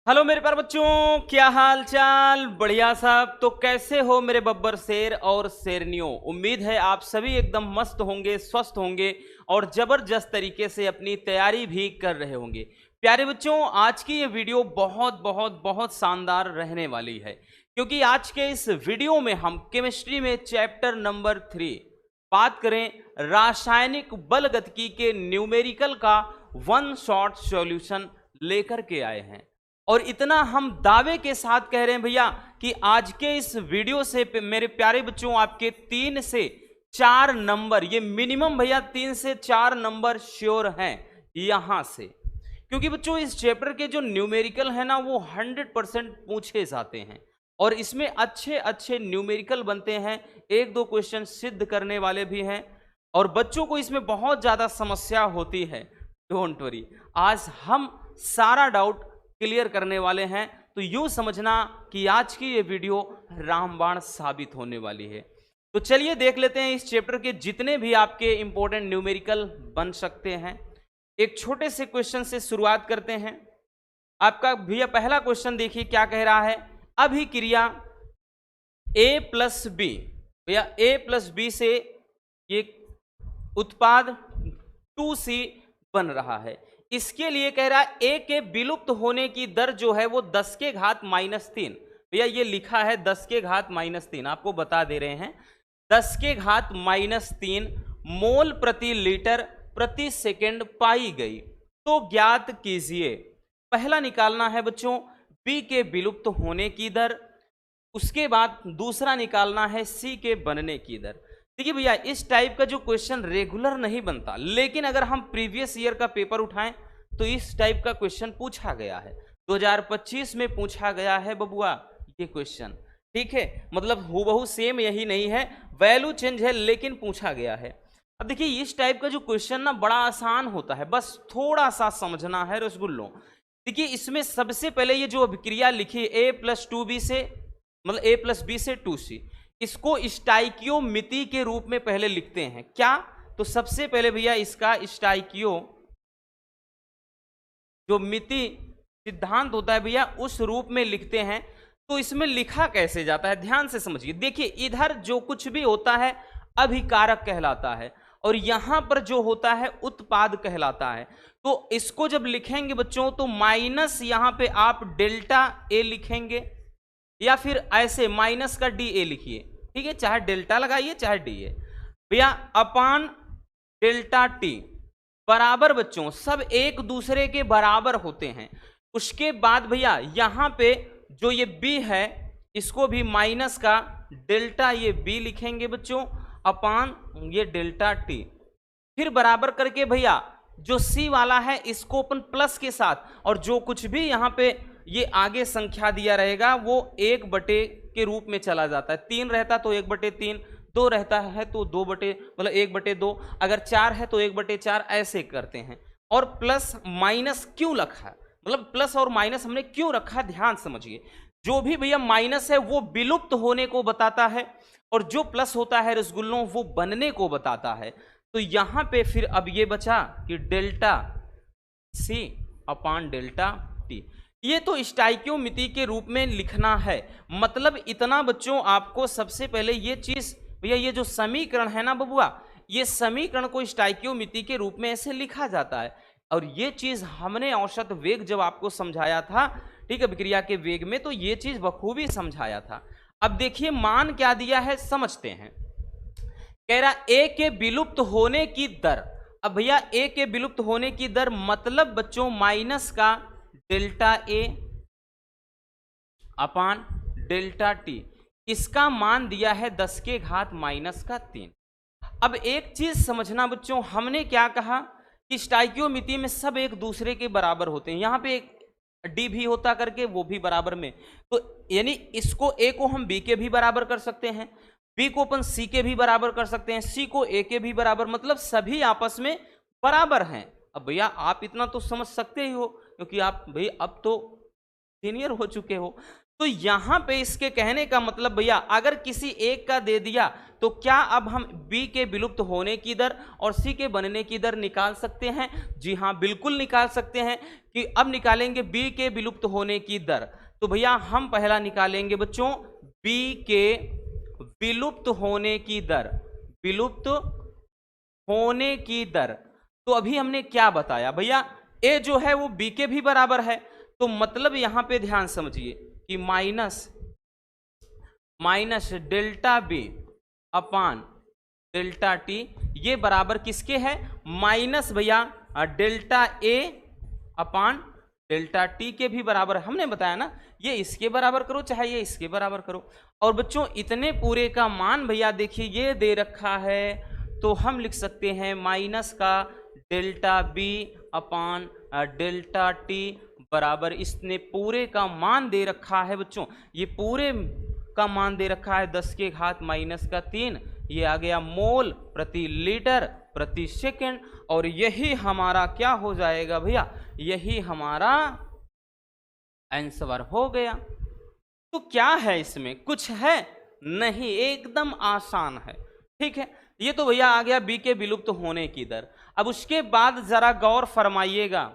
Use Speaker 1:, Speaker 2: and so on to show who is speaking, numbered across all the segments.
Speaker 1: Hello मेरे प्यारे बच्चों, क्या हाल चाल। बढ़िया साहब। तो कैसे हो मेरे बब्बर शेर और शेरनियों। उम्मीद है आप सभी एकदम मस्त होंगे, स्वस्थ होंगे और जबरदस्त तरीके से अपनी तैयारी भी कर रहे होंगे। प्यारे बच्चों, आज की ये वीडियो बहुत बहुत बहुत शानदार रहने वाली है, क्योंकि आज के इस वीडियो में हम केमिस्ट्री में चैप्टर नंबर 3 बात करें रासायनिक बलगतिकी के न्यूमेरिकल का वन शॉट सॉल्यूशन लेकर के आए हैं। और इतना हम दावे के साथ कह रहे हैं भैया कि आज के इस वीडियो से मेरे प्यारे बच्चों आपके 3 से 4 नंबर, ये मिनिमम भैया 3 से 4 नंबर श्योर हैं यहां से। क्योंकि बच्चों इस चैप्टर के जो न्यूमेरिकल है ना, वो 100% पूछे जाते हैं और इसमें अच्छे अच्छे न्यूमेरिकल बनते हैं। एक दो क्वेश्चन सिद्ध करने वाले भी हैं और बच्चों को इसमें बहुत ज्यादा समस्या होती है। डोंट वरी, आज हम सारा डाउट क्लियर करने वाले हैं। तो यूं समझना कि आज की ये वीडियो रामबाण साबित होने वाली है। तो चलिए देख लेते हैं इस चैप्टर के जितने भी आपके इंपॉर्टेंट न्यूमेरिकल बन सकते हैं। एक छोटे से क्वेश्चन से शुरुआत करते हैं। आपका भैया पहला क्वेश्चन देखिए क्या कह रहा है। अभिक्रिया A प्लस बी, भैया A प्लस बी से ये उत्पाद 2C बन रहा है। इसके लिए कह रहा है ए के विलुप्त होने की दर जो है वो 10 के घात -3। भैया ये लिखा है 10 के घात -3, आपको बता दे रहे हैं 10 के घात -3 मोल प्रति लीटर प्रति सेकंड पाई गई। तो ज्ञात कीजिए। पहला निकालना है बच्चों बी के विलुप्त होने की दर, उसके बाद दूसरा निकालना है सी के बनने की दर। देखिए भैया इस टाइप का जो क्वेश्चन रेगुलर नहीं बनता, लेकिन अगर हम प्रीवियस ईयर का पेपर उठाएं तो इस टाइप का क्वेश्चन पूछा गया है। 2025 में पूछा गया है बबुआ ये क्वेश्चन, ठीक है। मतलब हूबहू सेम यही नहीं है, वैल्यू चेंज है लेकिन पूछा गया है। अब देखिए इस टाइप का जो क्वेश्चन ना बड़ा आसान होता है, बस थोड़ा सा समझना है रसगुल्लों। देखिए इसमें सबसे पहले ये जो अभिक्रिया लिखी A प्लस 2B से, मतलब A प्लस बी से 2C, इसको स्टाइकियोमिति के रूप में पहले लिखते हैं। क्या? तो सबसे पहले भैया इसका स्टाइकियो जो मिति सिद्धांत होता है भैया उस रूप में लिखते हैं। तो इसमें लिखा कैसे जाता है ध्यान से समझिए। देखिए इधर जो कुछ भी होता है अभिकारक कहलाता है और यहां पर जो होता है उत्पाद कहलाता है। तो इसको जब लिखेंगे बच्चों तो माइनस यहां पे आप डेल्टा ए लिखेंगे या फिर ऐसे माइनस का डी ए लिखिए, ठीक है। चाहे डेल्टा लगाइए चाहे डी ए भैया, अपान डेल्टा टी बराबर बच्चों सब एक दूसरे के बराबर होते हैं। उसके बाद भैया यहां पे जो ये बी है इसको भी माइनस का डेल्टा ये बी लिखेंगे बच्चों अपान ये डेल्टा टी। फिर बराबर करके भैया जो सी वाला है इसको अपन प्लस के साथ, और जो कुछ भी यहां पे ये आगे संख्या दिया रहेगा वो 1/, के रूप में चला जाता है। 3 रहता तो 1/3, 2 रहता है तो 2 बटे मतलब 1/2, अगर 4 है तो 1/4, ऐसे करते हैं। और प्लस माइनस क्यों रखा है, मतलब प्लस और माइनस हमने क्यों रखा है ध्यान समझिए। जो भी भैया माइनस है वो विलुप्त होने को बताता है और जो प्लस होता है रसगुल्लों वो बनने को बताता है। तो यहां पे फिर अब ये बचा कि delta C upon delta T. ये तो स्टाइकियोमिति के रूप में लिखना है। मतलब इतना बच्चों आपको सबसे पहले ये चीज भैया, ये जो समीकरण है ना बबुआ, ये समीकरण को स्टाइकियोमिति के रूप में ऐसे लिखा जाता है। और ये चीज हमने औसत वेग जब आपको समझाया था, ठीक है, विक्रिया के वेग में, तो ये चीज बखूबी समझाया था। अब देखिए मान क्या दिया है समझते हैं। कह रहा ए के विलुप्त होने की दर। अब भैया ए के विलुप्त होने की दर मतलब बच्चों माइनस का delta A upon delta T, इसका मान दिया है 10 के घात -3। अब एक चीज समझना बच्चों, हमने क्या कहा कि स्टाइकियोमिति में सब एक दूसरे के बराबर होते हैं। यहां पे एक डी भी होता करके वो भी बराबर में, तो यानी इसको ए को हम बी के भी बराबर कर सकते हैं, बी को अपन सी के भी बराबर कर सकते हैं, सी को ए के भी बराबर, मतलब सभी आपस में बराबर हैं। अब भैया आप इतना तो समझ सकते ही हो क्योंकि आप भाई अब तो सीनियर हो चुके हो। तो यहां पे इसके कहने का मतलब भैया अगर किसी एक का दे दिया तो क्या अब हम बी के विलुप्त होने की दर और सी के बनने की दर निकाल सकते हैं? जी हां, बिल्कुल निकाल सकते हैं। कि अब निकालेंगे बी के विलुप्त होने की दर। तो भैया हम पहला निकालेंगे बच्चों बी के विलुप्त होने की दर, विलुप्त होने की दर। तो अभी हमने क्या बताया भैया, ए जो है वो बी के भी बराबर है, तो मतलब यहां पे ध्यान समझिए कि minus delta B upon delta T, ये बराबर किसके है? माइनस भैया delta A upon delta T के भी बराबर। हमने बताया ना, ये इसके बराबर करो चाहे ये इसके बराबर करो। और बच्चों इतने पूरे का मान भैया देखिए ये दे रखा है, तो हम लिख सकते हैं माइनस का delta B upon delta T बराबर, इसने पूरे का मान दे रखा है बच्चों, ये पूरे का मान दे रखा है 10 के घात माइनस का 3, ये आ गया मोल प्रति लीटर प्रति सेकंड। और यही हमारा क्या हो जाएगा भैया, यही हमारा आंसर हो गया। तो क्या है इसमें, कुछ है नहीं, एकदम आसान है। ठीक है, ये तो भैया आ गया बी के विलुप्त होने की दर। अब उसके बाद जरा गौर फरमाइएगा,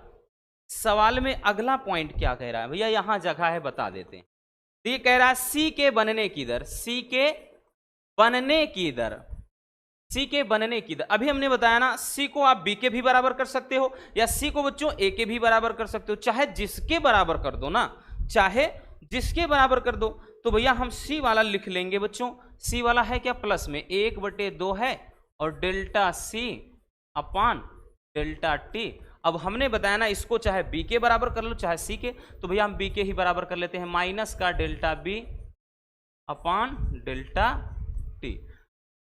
Speaker 1: सवाल में अगला पॉइंट क्या कह रहा है भैया, यहां जगह है बता देते हैं। तो ये कह रहा है सी के बनने की दर, सी के बनने की दर, सी के बनने की दर। अभी हमने बताया ना, सी को आप बी के भी बराबर कर सकते हो या सी को बच्चों ए के भी बराबर कर सकते हो, चाहे जिसके बराबर कर दो ना, चाहे जिसके बराबर कर दो। तो भैया हम सी वाला लिख लेंगे बच्चों, सी वाला है क्या प्लस में 1/2 है और delta C upon delta T. अब हमने बताया ना, इसको चाहे बी के बराबर कर लो चाहे सी के, तो भैया हम बी के ही बराबर कर लेते हैं, माइनस का delta B upon delta T.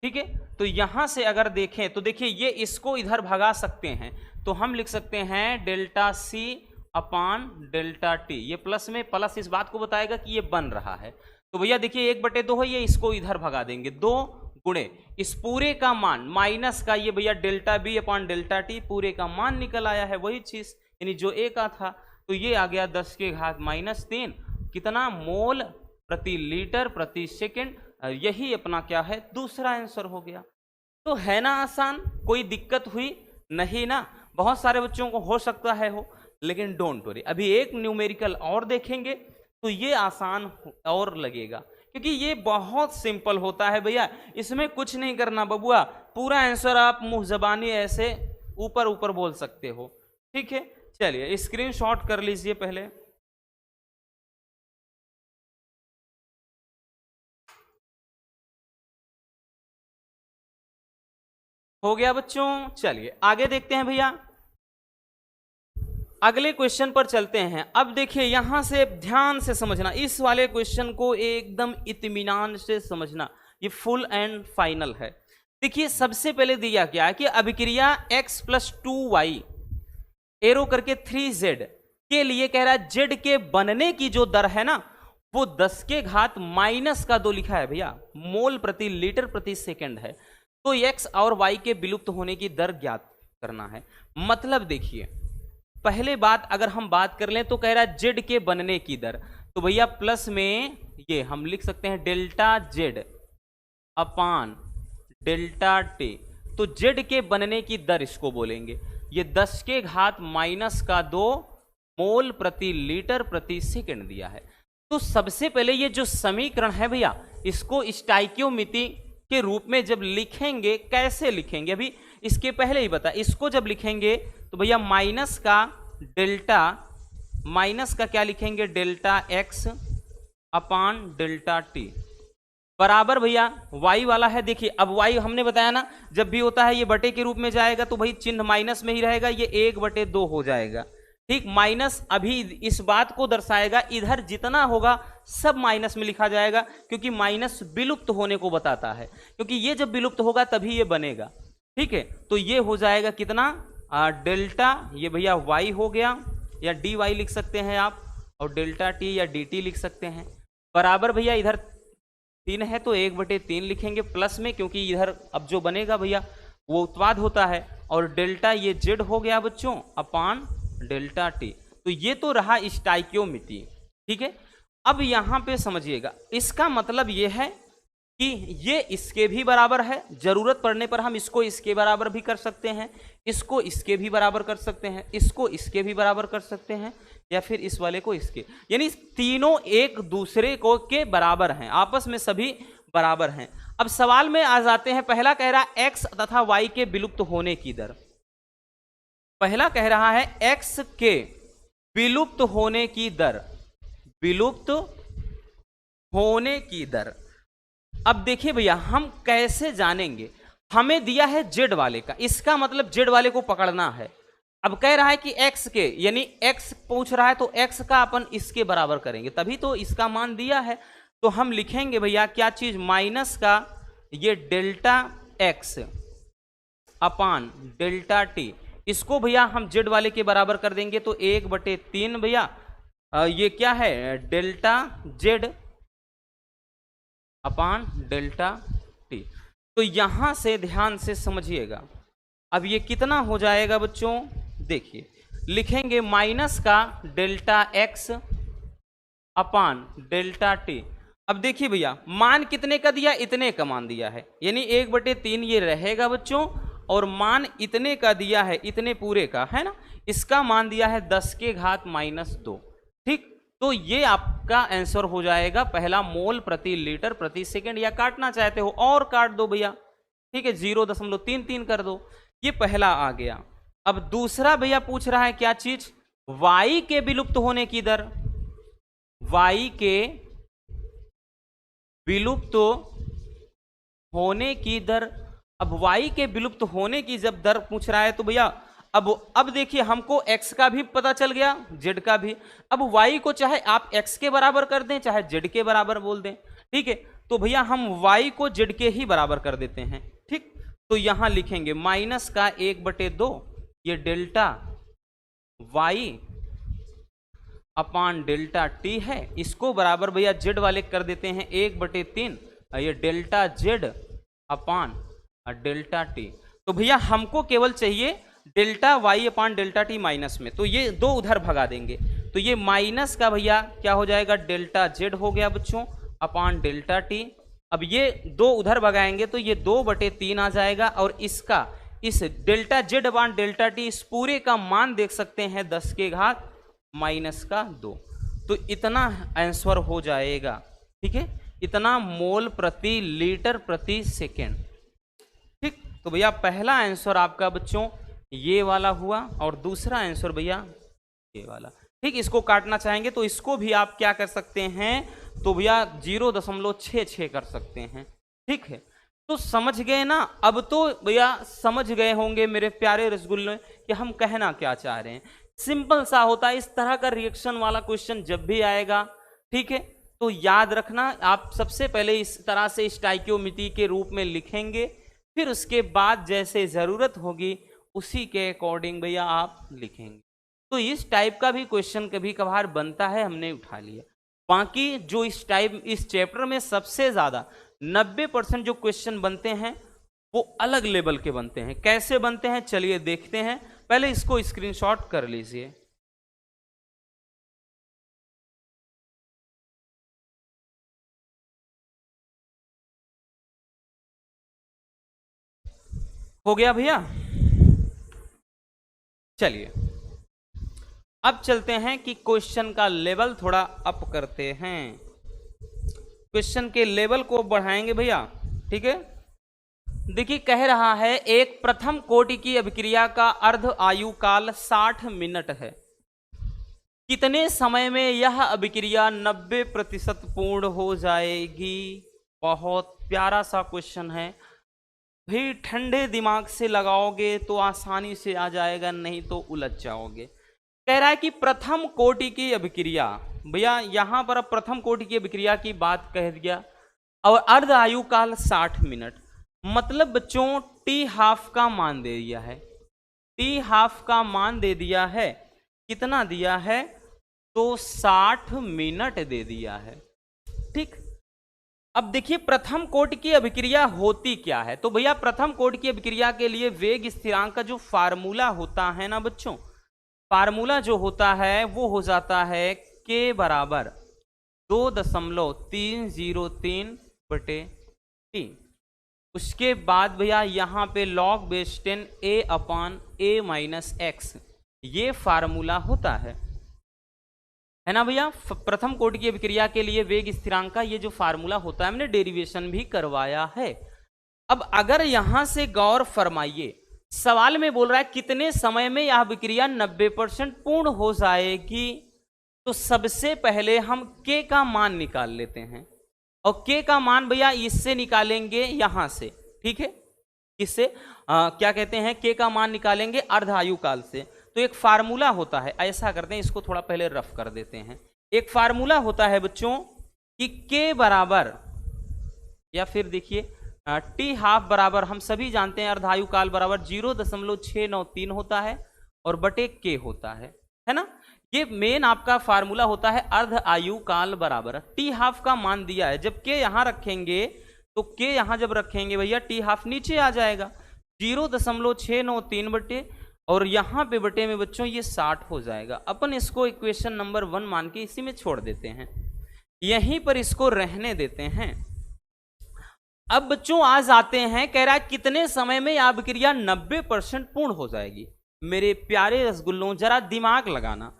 Speaker 1: ठीक है, तो यहां से अगर देखें तो देखिए ये इसको इधर भगा सकते हैं, तो हम लिख सकते हैं delta C upon delta T. ये प्लस में प्लस इस बात को बताएगा कि ये बन रहा है। तो भैया देखिए 1/2 है, ये इसको इधर भगा देंगे, 2 गुणे इस पूरे का मान माइनस का ये भैया delta B upon delta T, पूरे का मान निकल आया है वही चीज, यानी जो ए का था। तो ये आ गया 10 के घात -3, कितना मोल प्रति लीटर प्रति सेकंड। यही अपना क्या है, दूसरा आंसर हो गया। तो है ना आसान, कोई दिक्कत हुई नहीं ना? बहुत सारे बच्चों को हो सकता है हो, लेकिन डोंट वरी, अभी एक न्यूमेरिकल और देखेंगे तो ये आसान और लगेगा, क्योंकि ये बहुत सिंपल होता है भैया, इसमें कुछ नहीं करना बबुआ, पूरा आंसर आप मुंह जबानी ऐसे ऊपर ऊपर बोल सकते हो। ठीक है, चलिए स्क्रीनशॉट कर लीजिए पहले। हो गया बच्चों, चलिए आगे देखते हैं भैया, अगले क्वेश्चन पर चलते हैं। अब देखिए यहां से ध्यान से समझना, इस वाले क्वेश्चन को एकदम इत्मीनान से समझना, ये फुल एंड फाइनल है। देखिए सबसे पहले दिया क्या है कि अभिक्रिया x + 2y एरो करके 3z के लिए कह रहा है z के बनने की जो दर है ना, वो 10 के घात -2 लिखा है भैया, मोल प्रति लीटर प्रति सेकंड है। तो x और y के विलुप्त होने की दर ज्ञात करना है। मतलब देखिए पहले बात अगर हम बात कर लें तो कह रहा है z के बनने की दर, तो भैया प्लस में ये हम लिख सकते हैं डेल्टा z अपान डेल्टा टी। तो z के बनने की दर इसको बोलेंगे, ये 10 के घात -2 मोल प्रति लीटर प्रति सेकंड दिया है। तो सबसे पहले ये जो समीकरण है भैया, इसको स्टोइकियोमेट्री के रूप में जब लिखेंगे, कैसे लिखेंगे अभी इसके पहले ही बता, इसको जब लिखेंगे तो भैया माइनस का डेल्टा, माइनस का क्या लिखेंगे डेल्टा x अपान डेल्टा टी बराबर भैया y वाला है। देखिए अब y हमने बताया ना, जब भी होता है ये बटे के रूप में जाएगा तो भाई चिन्ह माइनस में ही रहेगा, ये 1/2 हो जाएगा। ठीक, माइनस अभी इस बात को दर्शाएगा, इधर जितना होगा सब माइनस में लिखा जाएगा, क्योंकि माइनस विलुप्त होने को बताता है, क्योंकि ये जब विलुप्त होगा तभी ये बनेगा। ठीक है, तो ये हो जाएगा कितना डेल्टा, ये भैया y हो गया, या dy लिख सकते हैं आप, और डेल्टा t या dt लिख सकते हैं, बराबर भैया इधर 3 है तो 1/3 लिखेंगे प्लस में, क्योंकि इधर अब जो बनेगा भैया वो उत्पाद होता है, और डेल्टा ये z हो गया बच्चों अपान डेल्टा टी। तो ये तो रहा स्टोइकियोमेट्री। ठीक है, अब यहां पे समझिएगा, इसका मतलब यह है कि ये इसके भी बराबर है, जरूरत पड़ने पर हम इसको इसके बराबर भी कर सकते हैं, इसको इसके भी बराबर कर सकते हैं, इसको इसके भी बराबर कर सकते हैं, या फिर इस वाले को इसके, यानी तीनों एक दूसरे को के बराबर हैं, आपस में सभी बराबर हैं। अब सवाल में आ जाते हैं, पहला कह रहा है x तथा y के विलुप्त होने की दर। पहला कह रहा है x के विलुप्त होने की दर, विलुप्त होने की दर। अब देखिए भैया, हम कैसे जानेंगे, हमें दिया है z वाले का, इसका मतलब z वाले को पकड़ना है। अब कह रहा है कि x के, यानी x पूछ रहा है तो x का अपन इसके बराबर करेंगे, तभी तो इसका मान दिया है। तो हम लिखेंगे भैया क्या चीज, माइनस का ये डेल्टा x अपान डेल्टा t, इसको भैया हम z वाले के बराबर कर देंगे तो 1/3 भैया ये क्या है, डेल्टा z अपान डेल्टा t। तो यहां से ध्यान से समझिएगा, अब ये कितना हो जाएगा बच्चों, देखिए लिखेंगे माइनस का डेल्टा x अपान डेल्टा t। अब देखिए भैया, मान कितने का दिया, इतने का मान दिया है, यानी 1/3 ये रहेगा बच्चों, और मान इतने का दिया है, इतने पूरे का है ना, इसका मान दिया है 10⁻²। ठीक, तो ये आपका आंसर हो जाएगा पहला, मोल प्रति लीटर प्रति सेकंड, या काटना चाहते हो और काट दो भैया, ठीक है 0.33 कर दो, ये पहला आ गया। अब दूसरा भैया पूछ रहा है क्या चीज, y के विलुप्त होने की दर, y के विलुप्त होने की दर। अब y के विलुप्त होने की जब दर पूछ रहा है तो भैया अब देखिए, हमको x का भी पता चल गया, z का भी। अब y को चाहे आप x के बराबर कर दें, चाहे z के बराबर बोल दें, ठीक है। तो भैया हम y को z के ही बराबर कर देते हैं, ठीक। तो यहां लिखेंगे माइनस का 1/2 ये डेल्टा y अपान डेल्टा t है, इसको बराबर भैया z वाले कर देते हैं 1/3 ये डेल्टा z अपान डेल्टा t। तो भैया हमको केवल चाहिए डेल्टा y अपान डेल्टा t माइनस में, तो ये दो उधर भगा देंगे, तो ये माइनस का भैया क्या हो जाएगा, डेल्टा z हो गया बच्चों अपान डेल्टा t। अब ये दो उधर भगाएंगे तो ये 2/3 आ जाएगा, और इसका इस डेल्टा z अपान डेल्टा t इस पूरे का मान देख सकते हैं 10⁻²। तो इतना आंसर हो जाएगा, ठीक है, इतना मोल प्रति लीटर प्रति सेकेंड। ठीक, तो भैया पहला आंसर आपका बच्चों ये वाला हुआ, और दूसरा आंसर भैया ये वाला। ठीक, इसको काटना चाहेंगे तो इसको भी आप क्या कर सकते हैं, तो भैया 0.66 कर सकते हैं, ठीक है। तो समझ गए ना, अब तो भैया समझ गए होंगे मेरे प्यारे रसगुल्ले कि हम कहना क्या चाह रहे हैं। सिंपल सा होता है, इस तरह का रिएक्शन वाला क्वेश्चन जब भी आएगा, ठीक है, तो याद रखना आप सबसे पहले इस तरह से स्टोइकियोमेट्री के रूप में लिखेंगे, फिर उसके बाद जैसे जरूरत होगी उसी के अकॉर्डिंग भैया आप लिखेंगे। तो इस टाइप का भी क्वेश्चन कभी कभार बनता है, हमने उठा लिया। बाकी जो इस चैप्टर में सबसे ज्यादा 90% जो क्वेश्चन बनते हैं वो अलग लेवल के बनते हैं। कैसे बनते हैं चलिए देखते हैं, पहले इसको स्क्रीनशॉट कर लीजिए। हो गया भैया, चलिए अब चलते हैं कि क्वेश्चन का लेवल थोड़ा अप करते हैं, क्वेश्चन के लेवल को बढ़ाएंगे भैया, ठीक है। देखिए कह रहा है एक प्रथम कोटि की अभिक्रिया का अर्ध आयु काल 60 मिनट है, कितने समय में यह अभिक्रिया 90% पूर्ण हो जाएगी। बहुत प्यारा सा क्वेश्चन है भाई, ठंडे दिमाग से लगाओगे तो आसानी से आ जाएगा, नहीं तो उलझ जाओगे। कह रहा है कि प्रथम कोटि की अभिक्रिया, भैया यहां पर अब प्रथम कोटि की अभिक्रिया की बात कह दिया, और अर्ध आयु काल 60 मिनट, मतलब बच्चों टी हाफ का मान दे दिया है, टी हाफ का मान दे दिया है, कितना दिया है, तो 60 मिनट दे दिया है, ठीक। अब देखिए प्रथम कोटि की अभिक्रिया होती क्या है, तो भैया प्रथम कोटि की अभिक्रिया के लिए वेग स्थिरांक का जो फार्मूला होता है ना बच्चों, फार्मूला जो होता है वो हो जाता है k बराबर 2.303 बटे टी। उसके बाद भैया यहाँ पे log base 10 a upon a minus x, ये फार्मूला होता है ना भैया। प्रथम कोटि की अभिक्रिया के लिए वेग स्थिरांक का ये जो फार्मूला होता है हमने डेरिवेशन भी करवाया है। अब अगर यहां से गौर फरमाइए, सवाल में बोल रहा है कितने समय में यह अभिक्रिया 90% पूर्ण हो जाएगी। तो सबसे पहले हम k का मान निकाल लेते हैं, और k का मान भैया इससे निकालेंगे यहां से, ठीक है। इससे क्या कहते हैं, k का मान निकालेंगे अर्ध आयु काल से। तो एक फार्मूला होता है, ऐसा करते हैं, इसको थोड़ा पहले रफ कर देते हैं। एक फार्मूला होता है बच्चों कि k बराबर, या फिर देखिए टी हाफ बराबर, हम सभी जानते हैं अर्धायु काल बराबर 0.693 होता है और बटे के होता है ना। ये मेन आपका फार्मूला होता है अर्ध आयु काल बराबर। टी हाफ का मान दिया है, जब के यहां रखेंगे तो के यहां जब रखेंगे भैया टी हाफ नीचे आ जाएगा 0.693 बटे, और यहां पे बटे में बच्चों ये 60 हो जाएगा। अपन इसको इक्वेशन नंबर 1 मान के इसी में छोड़ देते हैं, यहीं पर इसको रहने देते हैं। अब बच्चों आज आते हैं, कह रहा है कितने समय में यह अभिक्रिया 90% पूर्ण हो जाएगी। मेरे प्यारे रसगुल्लों जरा दिमाग लगाना,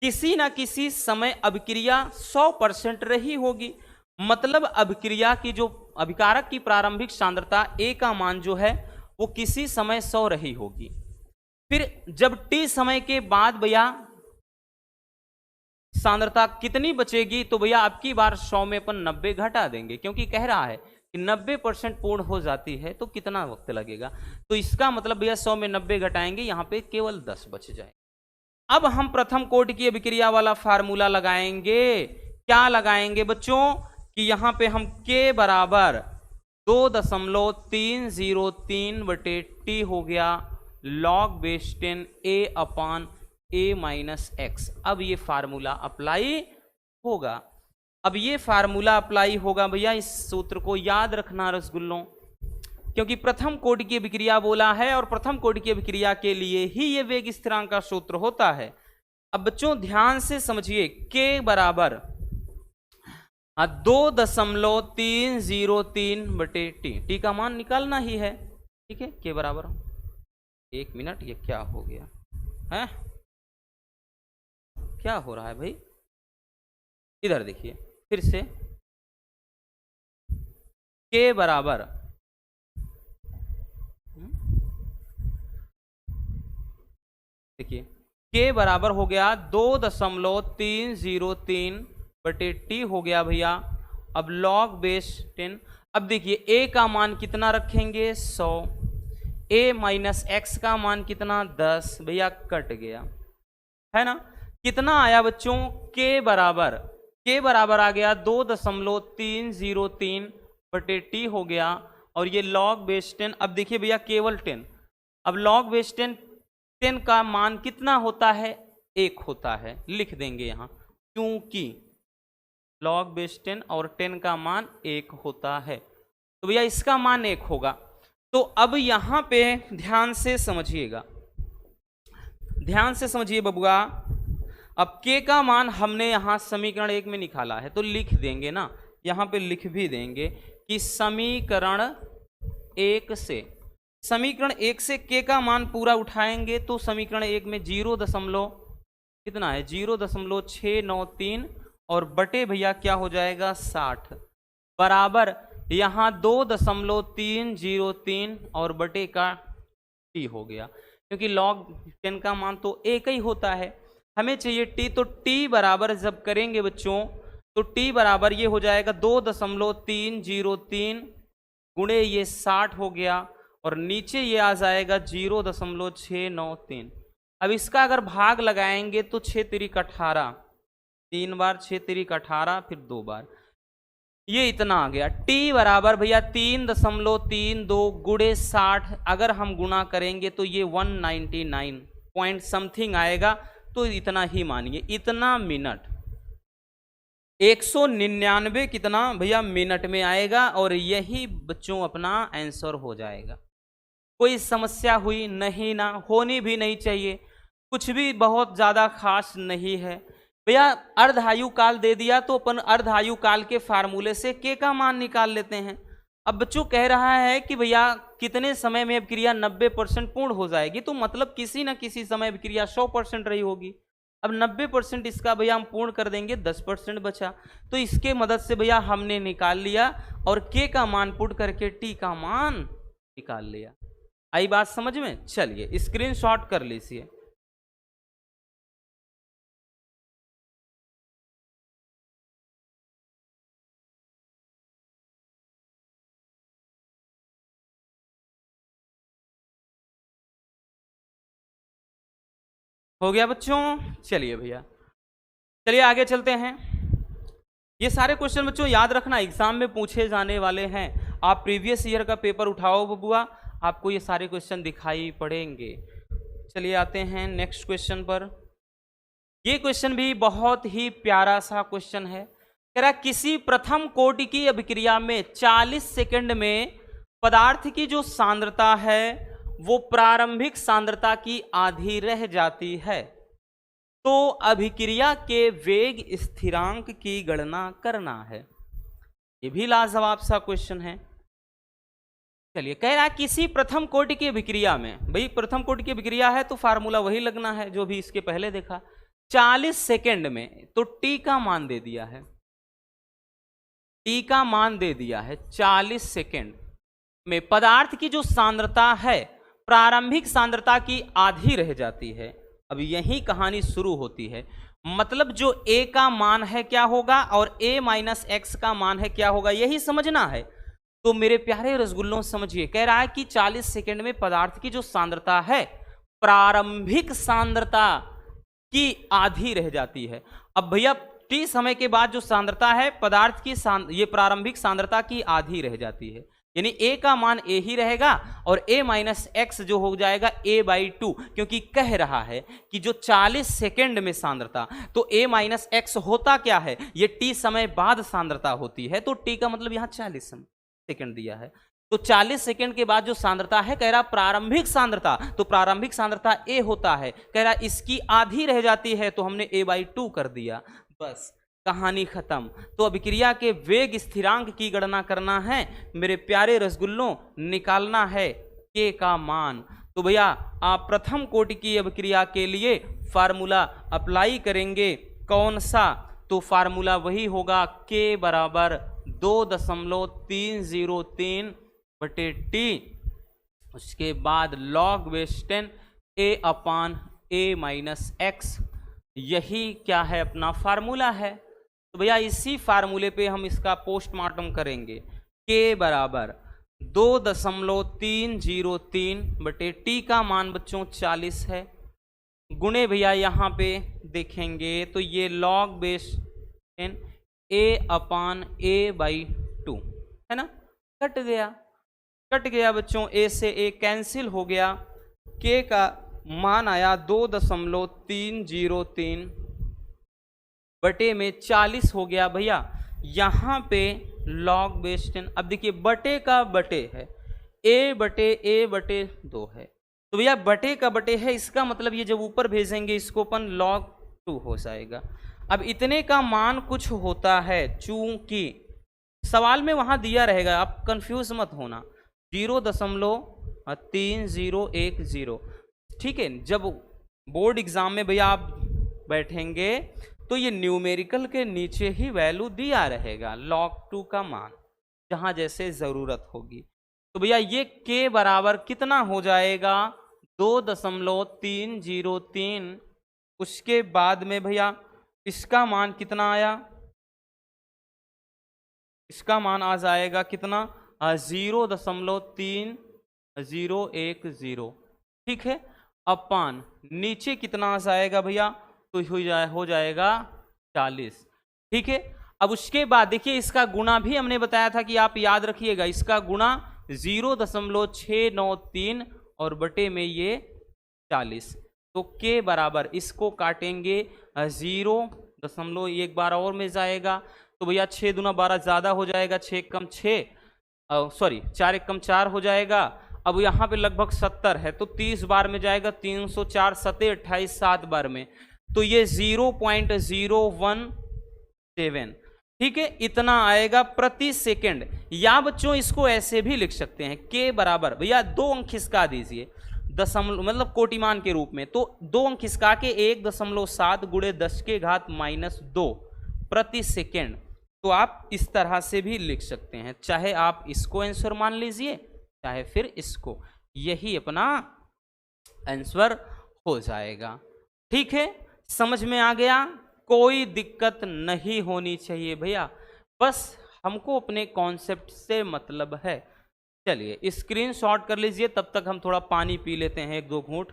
Speaker 1: किसी ना किसी समय अभिक्रिया 100% रही होगी, मतलब अभिक्रिया की जो अभिकारक की प्रारंभिक सांद्रता A का मान जो है वो किसी समय 100 रही होगी। फिर जब T समय के बाद भैया सांद्रता कितनी बचेगी, तो भैया अब की बार 100 में अपन 90 घटा देंगे, क्योंकि कह रहा है कि 90% पूर्ण हो जाती है तो कितना वक्त लगेगा। तो इसका मतलब भैया 100 में 90 घटाएंगे, यहां पे केवल 10 बच जाए। अब हम प्रथम कोटि की अभिक्रिया वाला फार्मूला लगाएंगे। क्या लगाएंगे बच्चों कि यहां पे हम k बराबर 2.303 बटे टी हो गया log base 10 a upon a minus x. अब ये फार्मूला अप्लाई होगा। अब ये फार्मूला अप्लाई होगा भैया, इस सूत्र को याद रखना रसगुल्लों, क्योंकि प्रथम कोटि की अभिक्रिया बोला है और प्रथम कोटि की अभिक्रिया के लिए ही ये वेग स्थिरांक का सूत्र होता है। अब बच्चों ध्यान से समझिए, k बराबर 2.303 बटे टी का मान निकालना ही है, ठीक है। k बराबर, एक मिनट, ये क्या हो गया है, क्या हो रहा है भाई, इधर देखिए फिर से, k बराबर देखिए k बराबर हो गया 2.303 बटे टी हो गया भैया। अब log बेस 10, अब देखिए a का मान कितना रखेंगे 100, a माइनस एक्स का मान कितना 10, भैया कट गया है ना। कितना आया बच्चों, k बराबर आ गया 2.303 बटे टी हो गया, और ये log बेस 10, अब देखिए भैया केवल 10, अब log बेस 10 का मान कितना होता है 1 होता है, लिख देंगे यहाँ, क्योंकि log बेस 10 और 10 का मान 1 होता है, तो भैया इसका मान 1 होगा। तो अब यहां पे ध्यान से समझिएगा, ध्यान से समझिए बबुआ। अब k का मान हमने यहां समीकरण 1 में निकाला है, तो लिख देंगे ना, यहां पे लिख भी देंगे कि समीकरण 1 से k का मान पूरा उठाएंगे तो समीकरण 1 में 0 दशमलव कितना है 0.693 और बटे भैया क्या हो जाएगा 60 बराबर यहाँ 2.303 और बटे का टी हो गया, क्योंकि log 10 का मान तो 1 ही होता है, हमें चाहिए टी। तो टी बराबर जब करेंगे बच्चों तो टी बराबर ये हो जाएगा 2.303 गुणे ये 60 हो गया, और नीचे ये आ जाएगा 0.693। अब इसका अगर भाग लगाएंगे तो 6 तिरिक 18, 3 बार 6 तिरिक 18, फिर 2 बार, ये इतना आ गया। टी बराबर भैया 3.32 गुणे 60, अगर हम गुणा करेंगे तो ये 199 पॉइंट समथिंग आएगा, तो इतना ही मानिए, इतना मिनट 199 कितना भैया मिनट में आएगा, और यही बच्चों अपना आंसर हो जाएगा। कोई समस्या हुई नहीं ना, होनी भी नहीं चाहिए, कुछ भी बहुत ज़्यादा खास नहीं है। भैया अर्ध आयु काल दे दिया तो अपन अर्ध आयु काल के फार्मूले से के का मान निकाल लेते हैं। अब बच्चों कह रहा है कि भैया कितने समय में अभिक्रिया 90% पूर्ण हो जाएगी, तो मतलब किसी ना किसी समय अभिक्रिया 100% रही होगी। अब 90% इसका भैया हम पूर्ण कर देंगे, 10% बचा, तो इसके मदद से भैया हमने निकाल लिया और के का मान पुट करके टी का मान निकाल लिया। आई बात समझ में? चलिए स्क्रीनशॉट कर लीजिए। हो गया बच्चों? चलिए भैया, चलिए आगे चलते हैं। ये सारे क्वेश्चन बच्चों याद रखना एग्जाम में पूछे जाने वाले हैं। आप प्रीवियस ईयर का पेपर उठाओ बबुआ, आपको ये सारे क्वेश्चन दिखाई पड़ेंगे। चलिए आते हैं नेक्स्ट क्वेश्चन पर। ये क्वेश्चन भी बहुत ही प्यारा सा क्वेश्चन है। कह रहा किसी प्रथम कोटि की अभिक्रिया में 40 सेकंड में पदार्थ की जो सांद्रता है वो प्रारंभिक सांद्रता की आधी रह जाती है, तो अभिक्रिया के वेग स्थिरांक की गणना करना है। ये भी लाजवाब सा क्वेश्चन है। चलिए कह रहा है किसी प्रथम कोटि की अभिक्रिया में, भाई प्रथम कोटि की अभिक्रिया है तो फार्मूला वही लगना है जो भी इसके पहले देखा। 40 सेकंड में, तो टी का मान दे दिया है, टी का मान दे दिया है 40 सेकंड में पदार्थ की जो सांद्रता है प्रारंभिक सांद्रता की आधी रह जाती है। अब यही कहानी शुरू होती है, मतलब जो a का मान है क्या होगा और a माइनस एक्स का मान है क्या होगा, यही समझना है। तो मेरे प्यारे रसगुल्लों समझिए, कह रहा है कि 40 सेकंड में पदार्थ की जो सांद्रता है प्रारंभिक सांद्रता की आधी रह जाती है। अब भैया t समय के बाद जो सांद्रता है पदार्थ की ये प्रारंभिक सांद्रता की आधी रह जाती है, यानी a का मान a ही रहेगा और a माइनस एक्स जो हो जाएगा a/2, क्योंकि कह रहा है कि जो 40 सेकंड में सांद्रता, तो a माइनस एक्स होता क्या है, ये t समय बाद सांद्रता होती है, तो t का मतलब यहाँ 40 सेकंड दिया है। तो 40 सेकंड के बाद जो सांद्रता है, कह रहा प्रारंभिक सांद्रता, तो प्रारंभिक सांद्रता a होता है, कह रहा इसकी आधी रह जाती है, तो हमने a/2 कर दिया, बस कहानी खत्म। तो अभिक्रिया के वेग स्थिरांक की गणना करना है मेरे प्यारे रसगुल्लों, निकालना है के का मान। तो भैया आप प्रथम कोटि की अभिक्रिया के लिए फार्मूला अप्लाई करेंगे, कौन सा? तो फार्मूला वही होगा के बराबर 2.303 बटे टी, उसके बाद log base 10 a/a minus x, यही क्या है अपना फार्मूला है। तो भैया इसी फार्मूले पे हम इसका पोस्टमार्टम करेंगे। के बराबर 2.303 बटे टी का मान बच्चों 40 है, गुणे भैया यहाँ पे देखेंगे तो ये log बेस 10 a/a/2 है ना, कट गया बच्चों, a से a कैंसिल हो गया, के का मान आया 2.303 बटे में 40 हो गया भैया, यहाँ पे log बेस 10। अब देखिए बटे का बटे है, a/a/2 है, तो भैया बटे का बटे है, इसका मतलब ये जब ऊपर भेजेंगे इसको अपन log 2 हो जाएगा। अब इतने का मान कुछ होता है, चूंकि सवाल में वहां दिया रहेगा, आप कंफ्यूज मत होना, 0.3010, ठीक है। जब बोर्ड एग्जाम में भैया आप बैठेंगे तो ये न्यूमेरिकल के नीचे ही वैल्यू दिया रहेगा log 2 का मान, जहां जैसे जरूरत होगी। तो भैया ये के बराबर कितना हो जाएगा 2.303, उसके बाद में भैया इसका मान कितना आया, इसका मान आ जाएगा कितना 0.3010, ठीक है, अपान नीचे कितना आ जाएगा भैया, तो हो जाएगा 40, ठीक है। अब उसके बाद देखिए इसका गुणा भी हमने बताया था कि आप याद रखिएगा, इसका गुणा 0.693 और बटे में ये 40, तो के बराबर इसको काटेंगे 0. एक बार और में जाएगा, तो भैया 6 दूना 12 ज्यादा हो जाएगा, 6 कम 6 सॉरी 4 एक कम 4 हो जाएगा। अब यहाँ पे लगभग 70 है, तो 30 बार में जाएगा, 304 7 28 7 बार में, तो ये 0.017, ठीक है, इतना आएगा प्रति सेकंड। या बच्चों इसको ऐसे भी लिख सकते हैं, के बराबर भैया 2 अंक खिसका दीजिए दशमलव मतलब कोटिमान के रूप में, तो 2 अंक खिसका के 1.7 गुणे 10 के घात -2 प्रति सेकंड। तो आप इस तरह से भी लिख सकते हैं, चाहे आप इसको आंसर मान लीजिए चाहे फिर इसको, यही अपना आंसर हो जाएगा। ठीक है, समझ में आ गया? कोई दिक्कत नहीं होनी चाहिए भैया, बस हमको अपने कॉन्सेप्ट से मतलब है। चलिए स्क्रीनशॉट कर लीजिए, तब तक हम थोड़ा पानी पी लेते हैं 1-2 घूंट।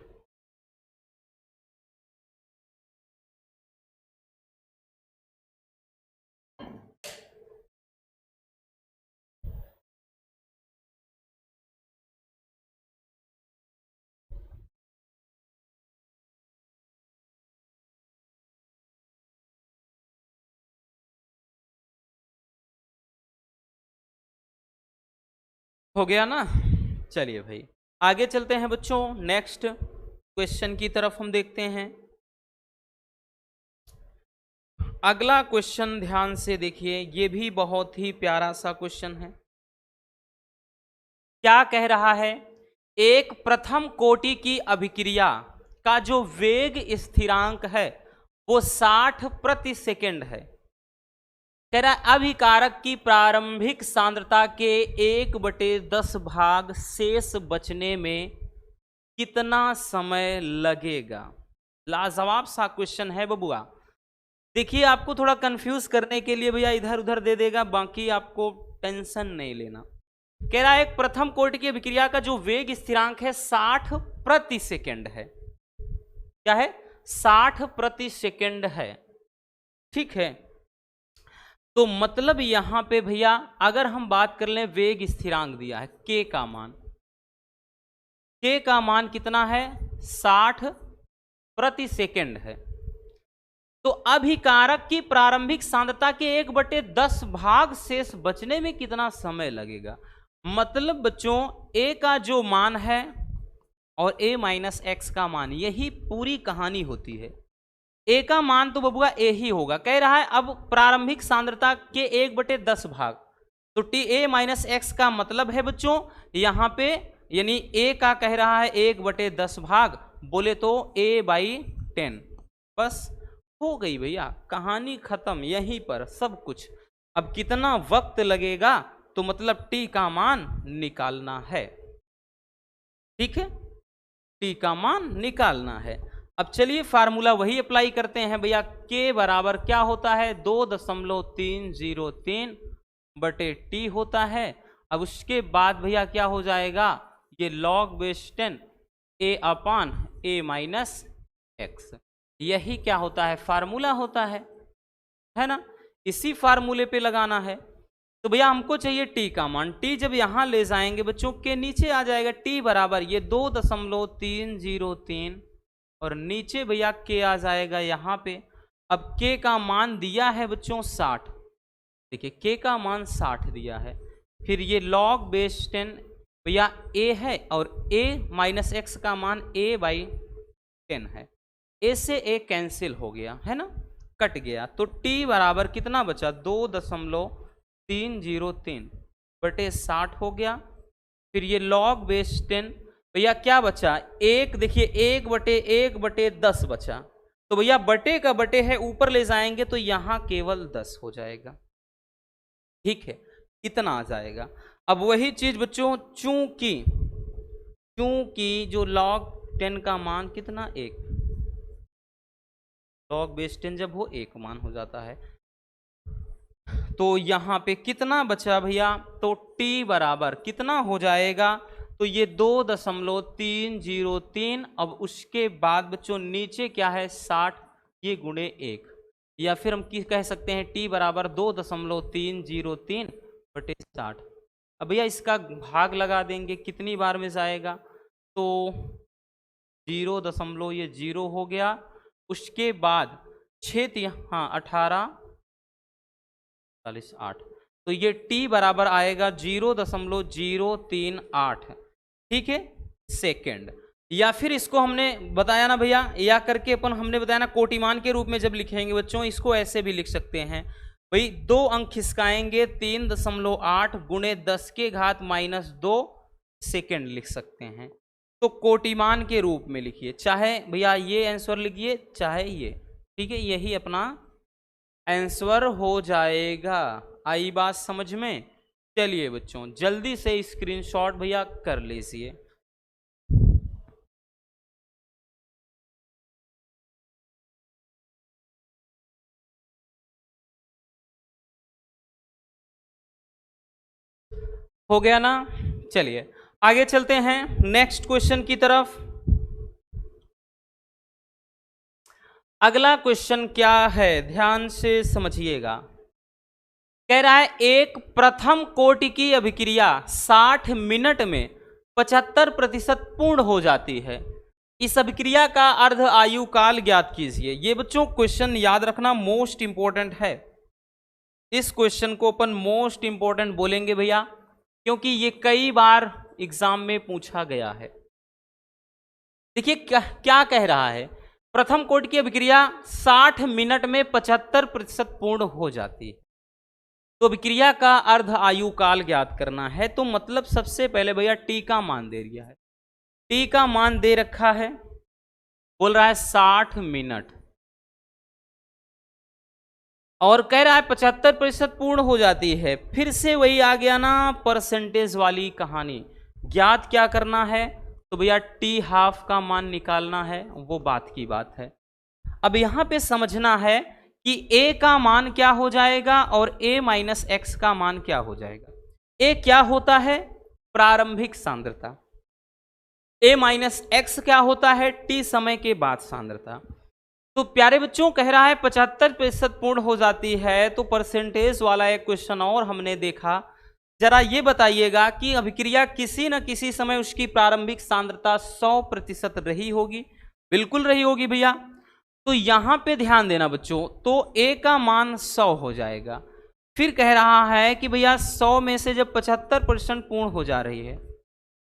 Speaker 1: हो गया ना? चलिए भाई आगे चलते हैं बच्चों, नेक्स्ट क्वेश्चन की तरफ हम देखते हैं। अगला क्वेश्चन ध्यान से देखिए, ये भी बहुत ही प्यारा सा क्वेश्चन है। क्या कह रहा है? एक प्रथम कोटि की अभिक्रिया का जो वेग स्थिरांक है वो 60 प्रति सेकंड है। कह रहा है अभिकारक की प्रारंभिक सांद्रता के 1/10 भाग शेष बचने में कितना समय लगेगा? लाजवाब सा क्वेश्चन है बबुआ। देखिए आपको थोड़ा कंफ्यूज करने के लिए भैया इधर उधर दे देगा, बाकी आपको टेंशन नहीं लेना। कह रहा है एक प्रथम कोटि की अभिक्रिया का जो वेग स्थिरांक है 60 प्रति सेकंड है। क्या है? 60 प्रति सेकंड है। ठीक है, तो मतलब यहां पे भैया अगर हम बात कर लें, वेग स्थिरांक दिया है के का मान, के का मान कितना है? 60 प्रति सेकंड है। तो अभिकारक की प्रारंभिक सांद्रता के 1/10 भाग शेष बचने में कितना समय लगेगा? मतलब बच्चों ए का जो मान है और a माइनस एक्स का मान, यही पूरी कहानी होती है। ए का मान तो बबुआ ए ही होगा। कह रहा है अब प्रारंभिक सांद्रता के 1/10 भाग, तो टी ए माइनस एक्स का मतलब है बच्चों यहां पे, यानी ए का कह रहा है 1/10 भाग, बोले तो a/10। बस हो गई भैया, कहानी खत्म, यहीं पर सब कुछ। अब कितना वक्त लगेगा, तो मतलब टी का मान निकालना है। ठीक है, टी का मान निकालना है। अब चलिए फार्मूला वही अप्लाई करते हैं भैया। के बराबर क्या होता है? 2.303 बटे टी होता है। अब उसके बाद भैया क्या हो जाएगा? ये log base 10 a/a minus x, यही क्या होता है? फार्मूला होता है ना? इसी फार्मूले पे लगाना है। तो भैया हमको चाहिए टी का मान। टी जब यहां ले जाएंगे बच्चों के नीचे आ जाएगा टी बराबर ये 2.303 और नीचे भैया के आ जाएगा यहां पे। अब के का मान दिया है बच्चों 60, देखिए के का मान 60 दिया है। फिर ये log बेस 10 भैया ए है और a माइनस एक्स का मान a/10 है। ए से ए कैंसिल हो गया है ना, कट गया। तो टी बराबर कितना बचा? 2.303 बटे 60 हो गया। फिर ये log बेस 10 भैया क्या बचा? एक, देखिए 1/10 बचा। तो भैया बटे का बटे है, ऊपर ले जाएंगे तो यहां केवल 10 हो जाएगा। ठीक है, इतना आ जाएगा। अब वही चीज बच्चों, चूंकि जो log 10 का मान कितना? 1, log बेस 10 जब हो 1 मान हो जाता है। तो यहां पे कितना बचा भैया? तो t बराबर कितना हो जाएगा? तो ये 2.303। अब उसके बाद बच्चों नीचे क्या है? 60, ये गुणे 1, या फिर हम कह सकते हैं t बराबर 2.303 बटे 60। अब भैया इसका भाग लगा देंगे, कितनी बार में जाएगा? तो 0 हो गया। उसके बाद 6 हाँ 18 40 8, तो ये t बराबर आएगा 0.038, ठीक है, सेकेंड। या फिर इसको हमने बताया ना भैया, या करके अपन हमने बताया ना कोटिमान के रूप में जब लिखेंगे बच्चों, इसको ऐसे भी लिख सकते हैं भाई, 2 अंक खिसकाएंगे 3.8 गुणे 10 के घात -2 सेकेंड लिख सकते हैं। तो कोटिमान के रूप में लिखिए, चाहे भैया ये आंसर लिखिए चाहे ये, ठीक है, यही अपना आंसर हो जाएगा। आई बात समझ में? चलिए बच्चों जल्दी से स्क्रीनशॉट भैया कर लीजिए। हो गया ना? चलिए आगे चलते हैं नेक्स्ट क्वेश्चन की तरफ। अगला क्वेश्चन क्या है, ध्यान से समझिएगा। कह रहा है एक प्रथम कोटि की अभिक्रिया 60 मिनट में 75% पूर्ण हो जाती है। इस अभिक्रिया का अर्ध आयु काल ज्ञात कीजिए। ये बच्चों क्वेश्चन याद रखना मोस्ट इंपॉर्टेंट है। इस क्वेश्चन को अपन मोस्ट इंपॉर्टेंट बोलेंगे भैया, क्योंकि ये कई बार एग्जाम में पूछा गया है। देखिए क्या कह रहा है, प्रथम कोटि की अभिक्रिया 60 मिनट में 75% पूर्ण हो जाती है, तो अभिक्रिया का अर्ध आयु काल ज्ञात करना है। तो मतलब सबसे पहले भैया टी का मान दे दिया है, टी का मान दे रखा है, बोल रहा है 60 मिनट, और कह रहा है 75% पूर्ण हो जाती है। फिर से वही आ गया ना परसेंटेज वाली कहानी, ज्ञात क्या करना है, तो भैया टी हाफ का मान निकालना है, वो बात की बात है। अब यहां पे समझना है कि a का मान क्या हो जाएगा और a माइनस एक्स का मान क्या हो जाएगा। a क्या होता है, प्रारंभिक सांद्रता, a माइनस एक्स क्या होता है, t समय के बाद सांद्रता। तो प्यारे बच्चों कह रहा है 75% पूर्ण हो जाती है, तो परसेंटेज वाला एक क्वेश्चन और हमने देखा। जरा ये बताइएगा कि अभिक्रिया किसी न किसी समय उसकी प्रारंभिक सांद्रता 100% रही होगी, बिल्कुल रही होगी भैया। तो यहां पे ध्यान देना बच्चों, तो a का मान 100 हो जाएगा। फिर कह रहा है कि भैया 100 में से जब 75% पूर्ण हो जा रही है,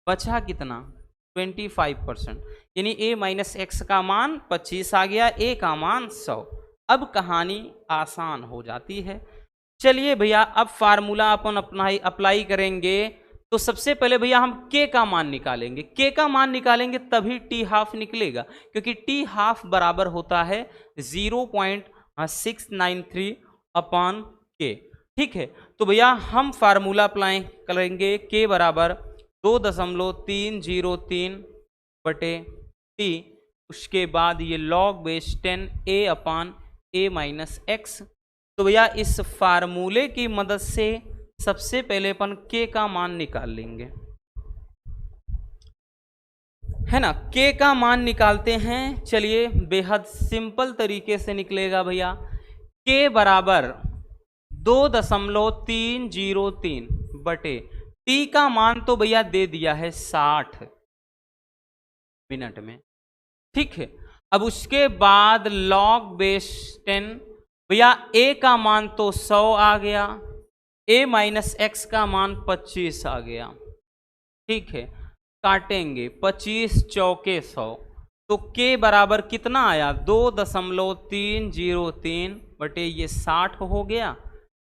Speaker 1: बचा कितना, 25%, यानी a माइनस एक्स का मान 25 आ गया, a का मान 100। अब कहानी आसान हो जाती है। चलिए भैया अब फार्मूला अपन अप्लाई करेंगे। तो सबसे पहले भैया हम k का मान निकालेंगे, k का मान निकालेंगे तभी t हाफ निकलेगा, क्योंकि t हाफ बराबर होता है 0.693 अपॉन k। ठीक है, तो भैया हम फार्मूला अप्लाई करेंगे, k बराबर 2.303 बटे t, उसके बाद ये log base 10 a upon a minus x. तो भैया इस फार्मूले की मदद से सबसे पहले अपन k का मान निकाल लेंगे, है ना। k का मान निकालते हैं, चलिए बेहद सिंपल तरीके से निकलेगा भैया। k बराबर 2.303 बटे t का मान तो भैया दे दिया है 60 मिनट में, ठीक है। अब उसके बाद log बेस 10, भैया a का मान तो 100 आ गया, a माइनस एक्स का मान 25 आ गया, ठीक है। काटेंगे 25 चौके 100, तो k बराबर कितना आया, 2.303 बटे ये 60 हो गया।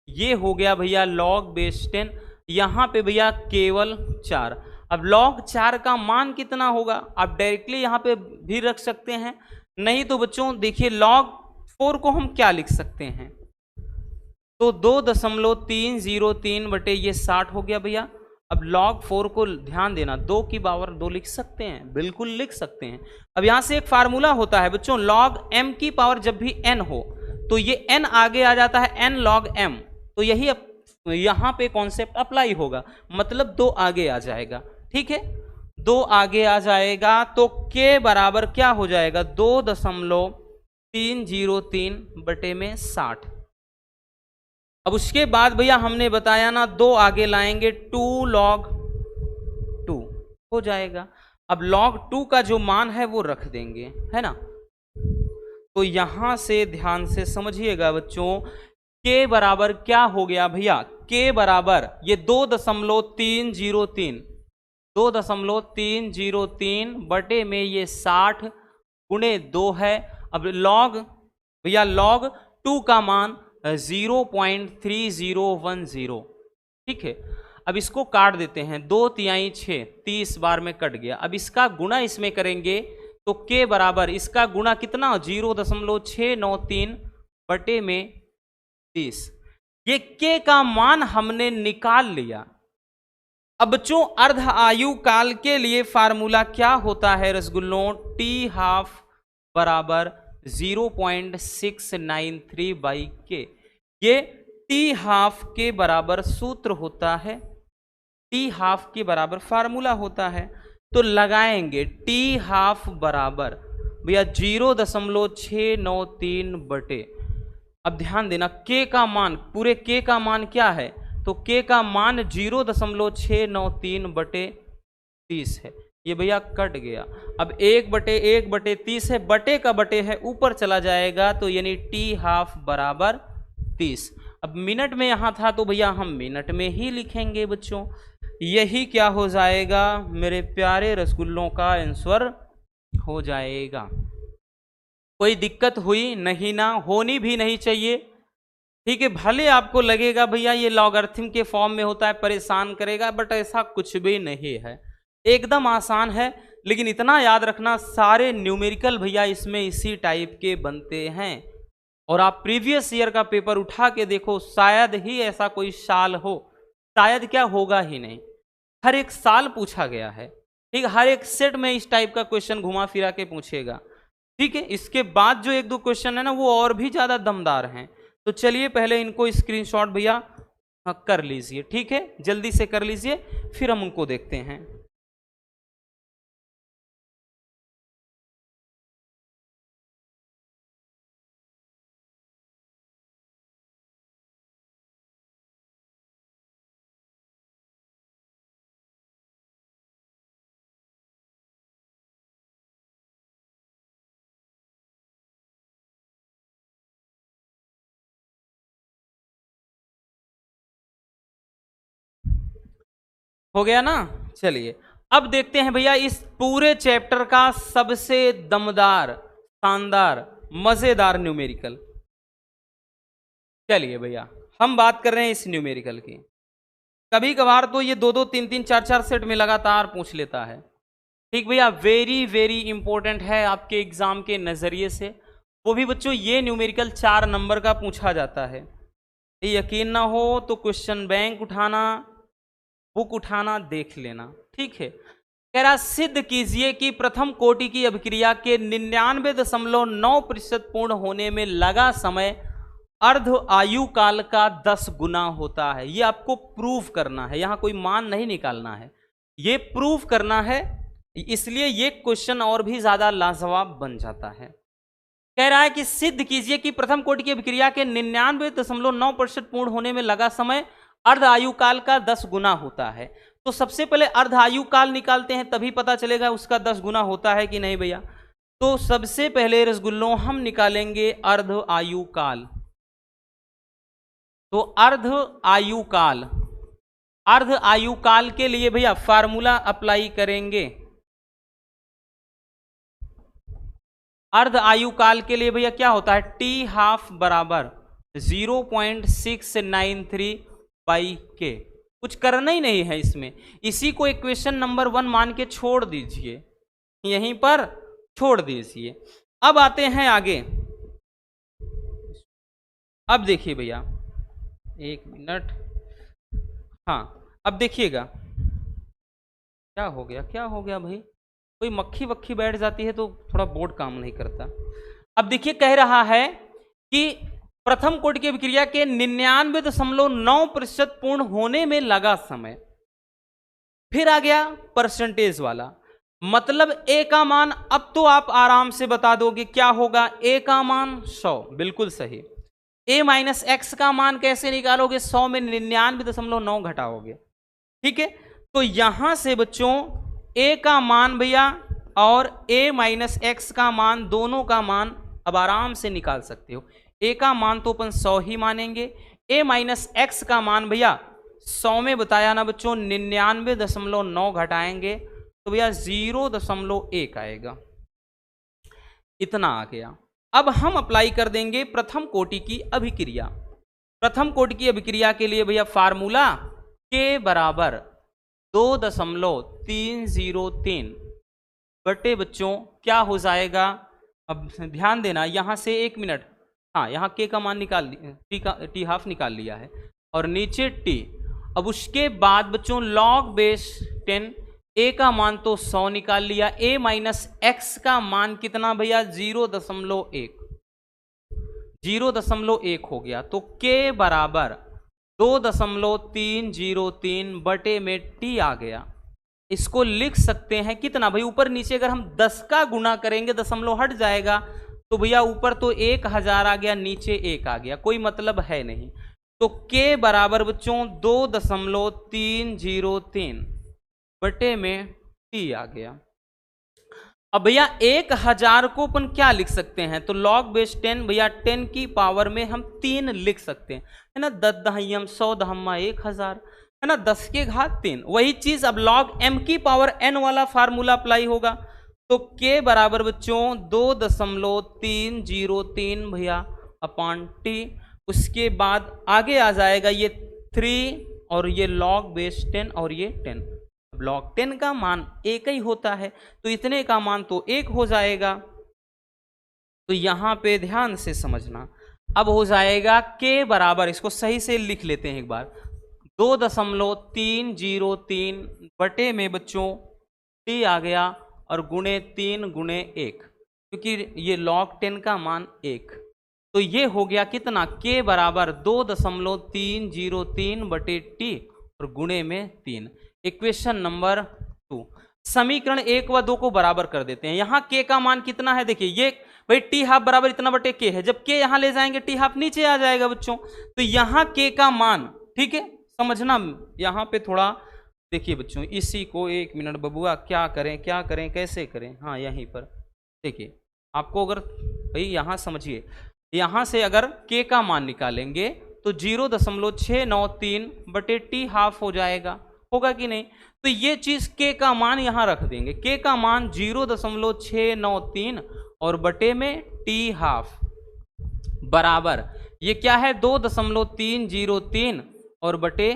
Speaker 1: ये हो गया भैया log बेस 10, यहाँ पे भैया केवल 4। अब log 4 का मान कितना होगा, आप डायरेक्टली यहाँ पे भी रख सकते हैं, नहीं तो बच्चों देखिए log 4 को हम क्या लिख सकते हैं, तो 2.303 बटे ये 60 हो गया भैया। अब log 4 को ध्यान देना, 2 की पावर 2 लिख सकते हैं, बिल्कुल लिख सकते हैं। अब यहां से एक फार्मूला होता है बच्चों, log m की पावर जब भी n हो तो ये n आगे आ जाता है, n log m, तो यही यहां पे कॉन्सेप्ट अप्लाई होगा, मतलब 2 आगे आ जाएगा, ठीक है, 2 आगे आ जाएगा। तो k बराबर क्या हो जाएगा, 2.303 बटे में 60। अब उसके बाद भैया हमने बताया ना 2 आगे लाएंगे, 2 log 2 हो जाएगा। अब log 2 का जो मान है वो रख देंगे, है ना। तो यहां से ध्यान से समझिएगा बच्चों, k बराबर क्या हो गया भैया, k बराबर ये 2.303 2.303 बटे में ये 60 गुणे 2 है। अब लॉग भैया लॉग 2 का मान 0.3010, ठीक है। अब इसको काट देते हैं, 2 तिहाई 6, 30 बार में कट गया। अब इसका गुणा इसमें करेंगे तो के बराबर इसका गुणा कितना 0.693 बटे में 30। ये के का मान हमने निकाल लिया। अब बच्चों अर्ध आयु काल के लिए फार्मूला क्या होता है रसगुल्लों, टी हाफ बराबर 0.693 बाई के। ये टी हाफ के बराबर सूत्र होता है, टी हाफ के बराबर फार्मूला होता है। तो लगाएंगे टी हाफ बराबर भैया 0.693 बटे, अब ध्यान देना के का मान, पूरे के का मान क्या है, तो के का मान 0.693 बटे 30 है। ये भैया कट गया। अब 1/1/30 है, बटे का बटे है ऊपर चला जाएगा, तो यानी टी हाफ बराबर 30। अब मिनट में यहां था तो भैया हम मिनट में ही लिखेंगे बच्चों। यही क्या हो जाएगा मेरे प्यारे रसगुल्लों का आंसर हो जाएगा। कोई दिक्कत हुई नहीं ना, होनी भी नहीं चाहिए, ठीक है। भले आपको लगेगा भैया ये लॉगरिथम के फॉर्म में होता है, परेशान करेगा, बट ऐसा कुछ भी नहीं है, एकदम आसान है। लेकिन इतना याद रखना सारे न्यूमेरिकल भैया इसमें इसी टाइप के बनते हैं। और आप प्रीवियस ईयर का पेपर उठा के देखो, शायद ही ऐसा कोई साल हो, शायद क्या होगा ही नहीं, हर एक साल पूछा गया है, ठीक। हर एक सेट में इस टाइप का क्वेश्चन घुमा फिरा के पूछेगा, ठीक है। इसके बाद जो 1-2 क्वेश्चन है ना वो और भी ज्यादा दमदार हैं। तो चलिए पहले इनको स्क्रीनशॉट भैया कर लीजिए, ठीक है, जल्दी से कर लीजिए, फिर हम उनको देखते हैं। हो गया ना, चलिए अब देखते हैं भैया इस पूरे चैप्टर का सबसे दमदार, शानदार, मजेदार न्यूमेरिकल। चलिए भैया हम बात कर रहे हैं इस न्यूमेरिकल की। कभी कभार तो ये 2-2, 3-3, 4-4 सेट में लगातार पूछ लेता है, ठीक भैया। वेरी वेरी इंपॉर्टेंट है आपके एग्जाम के नजरिए से। वो भी बच्चों ये न्यूमेरिकल 4 नंबर का पूछा जाता है। यकीन ना हो तो क्वेश्चन बैंक उठाना, बुक उठाना, देख लेना, ठीक है। कह रहा सिद्ध कीजिए कि प्रथम कोटि की अभिक्रिया के 99.9% पूर्ण होने में लगा समय अर्ध आयु काल का 10 गुना होता है। ये आपको प्रूव करना है, यहां कोई मान नहीं निकालना है, ये प्रूव करना है। इसलिए ये क्वेश्चन और भी ज्यादा लाजवाब बन जाता है। कह रहा है कि सिद्ध कीजिए कि प्रथम कोटि की अभिक्रिया के 99.9% पूर्ण होने में लगा समय अर्ध आयु काल का 10 गुना होता है। तो सबसे पहले अर्ध आयु काल निकालते हैं, तभी पता चलेगा उसका 10 गुना होता है कि नहीं भैया। तो सबसे पहले रसगुल्लों हम निकालेंगे अर्ध आयु काल। तो अर्ध आयु काल, अर्ध आयु काल के लिए भैया फार्मूला अप्लाई करेंगे। अर्ध आयु काल के लिए भैया क्या होता है, टी हाफ बराबर 0.693 बाई के। कुछ करना ही नहीं है इसमें, इसी को इक्वेशन नंबर 1 मान के छोड़ दीजिए, यहीं पर छोड़ दीजिए। अब आते हैं आगे। अब देखिए भैया 1 मिनट, हाँ अब देखिएगा क्या हो गया, क्या हो गया भाई, कोई मक्खी वक्खी बैठ जाती है तो थोड़ा बोर्ड काम नहीं करता। अब देखिए कह रहा है कि प्रथम कोटि की अभिक्रिया के 99.9% पूर्ण होने में लगा समय। फिर आ गया परसेंटेज वाला, मतलब ए का मान, अब तो आप आराम से बता दोगे क्या होगा, ए का मान 100, बिल्कुल सही। ए माइनस एक्स का मान कैसे निकालोगे, 100 में 99.9 घटाओगे, ठीक है। तो यहां से बच्चों ए का मान भैया और ए माइनस एक्स का मान, दोनों का मान अब आराम से निकाल सकते हो। ए का मान तो अपन 100 ही मानेंगे, ए माइनस एक्स का मान भैया 100 में बताया ना बच्चों, 99.9 घटाएंगे तो भैया 0.1 आएगा, इतना आ गया। अब हम अप्लाई कर देंगे प्रथम कोटि की अभिक्रिया। प्रथम कोटि की अभिक्रिया के लिए भैया फार्मूला K बराबर 2.303 बटे बच्चों क्या हो जाएगा, अब ध्यान देना यहाँ से 1 मिनट, हाँ यहाँ K का मान निकाल टी हाफ निकाल लिया है और नीचे T। अब उसके बाद बच्चों log बेस 10, A का मान तो 100 निकाल लिया, A माइनस एक्स का मान कितना भैया 0.1 हो गया, तो K बराबर 2.303 बटे में T आ गया। इसको लिख सकते हैं कितना भाई, ऊपर नीचे अगर हम 10 का गुना करेंगे दशमलव हट जाएगा, तो भैया ऊपर तो 1000 आ गया, नीचे 1 आ गया, कोई मतलब है नहीं। तो K बराबर बच्चों 2.303 बटे में T आ गया। अब भैया 1000 को अपन क्या लिख सकते हैं, तो log बेस 10 भैया 10 की पावर में हम 3 लिख सकते हैं, है ना, 10 दहयम 100 दहम्मा 1000, है ना, 10 के घात 3। वही चीज अब log m की पावर n वाला फार्मूला अप्लाई होगा, तो K बराबर बच्चों 2.303 भैया अपॉन T। उसके बाद आगे आ जाएगा ये 3 और ये log बेस 10 और ये 10। अब log 10 का मान 1 ही होता है, तो इतने का मान तो 1 हो जाएगा। तो यहां पे ध्यान से समझना, अब हो जाएगा K बराबर, इसको सही से लिख लेते हैं एक बार, 2.303 बटे में बच्चों T आ गया और गुणे 3 गुणे 1, क्योंकि ये log 10 का मान 1, तो ये हो गया कितना, K बराबर 2.303 बटे T और गुणे में 3। Equation number 2। समीकरण 1 व 2 को बराबर कर देते हैं। यहाँ K का मान कितना है, देखिए ये भाई T हाफ बराबर इतना बटे K है, जब K यहाँ ले जाएंगे T हाफ नीचे आ जाएगा बच्चों, तो यहाँ K का मान, ठीक है समझना, यहाँ पे थोड़ा देखिए बच्चों, इसी को 1 मिनट बबुआ क्या करें कैसे करें, हाँ यहीं पर देखिए, आपको अगर भाई यहाँ समझिए, यहाँ से अगर K का मान निकालेंगे तो 0.693 बटे T हाफ हो जाएगा, होगा कि नहीं। तो ये चीज K का मान यहाँ रख देंगे, K का मान 0.693 और बटे में T हाफ बराबर ये क्या है 2.303 और बटे